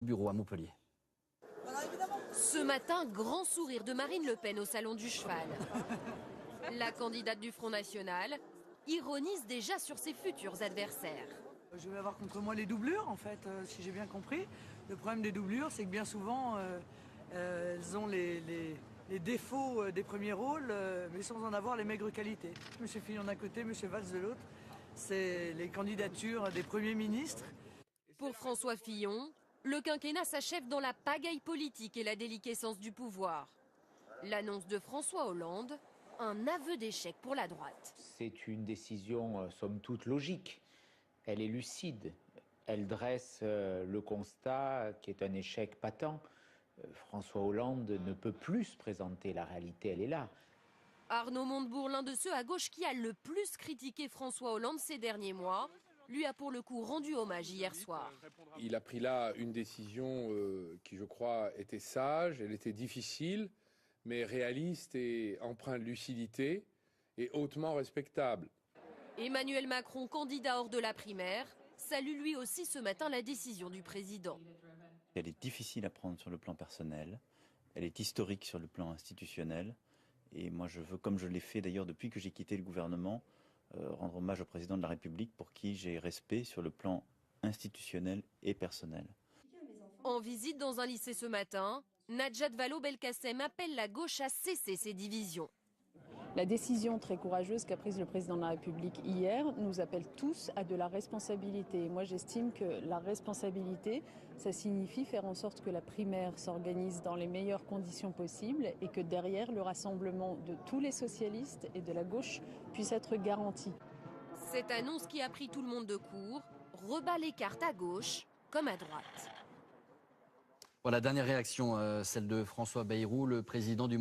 bureau à Montpellier. Ce matin, grand sourire de Marine Le Pen au Salon du Cheval. La candidate du Front National ironise déjà sur ses futurs adversaires. Je vais avoir contre moi les doublures, en fait, si j'ai bien compris. Le problème des doublures, c'est que bien souvent, elles ont les défauts des premiers rôles, mais sans en avoir les maigres qualités. Monsieur Fillon d'un côté, Monsieur Valls de l'autre, c'est les candidatures des premiers ministres. Pour François Fillon, le quinquennat s'achève dans la pagaille politique et la déliquescence du pouvoir. L'annonce de François Hollande, un aveu d'échec pour la droite. C'est une décision, somme toute, logique. Elle est lucide. Elle dresse le constat qui est un échec patent. François Hollande ne peut plus se présenter. La réalité, elle est là. Arnaud Montebourg, l'un de ceux à gauche qui a le plus critiqué François Hollande ces derniers mois, lui a pour le coup rendu hommage hier soir. Il a pris là une décision qui, je crois, était sage, elle était difficile, mais réaliste et empreinte de lucidité et hautement respectable. Emmanuel Macron, candidat hors de la primaire, salue lui aussi ce matin la décision du président. Elle est difficile à prendre sur le plan personnel, elle est historique sur le plan institutionnel. Et moi, je veux, comme je l'ai fait d'ailleurs depuis que j'ai quitté le gouvernement, rendre hommage au président de la République pour qui j'ai respect sur le plan institutionnel et personnel. En visite dans un lycée ce matin, Najat Vallaud-Belkacem appelle la gauche à cesser ses divisions. La décision très courageuse qu'a prise le président de la République hier nous appelle tous à de la responsabilité. Et moi, j'estime que la responsabilité, ça signifie faire en sorte que la primaire s'organise dans les meilleures conditions possibles et que derrière, le rassemblement de tous les socialistes et de la gauche puisse être garanti. Cette annonce qui a pris tout le monde de court rebat les cartes à gauche comme à droite. Voilà, dernière réaction, celle de François Bayrou, le président du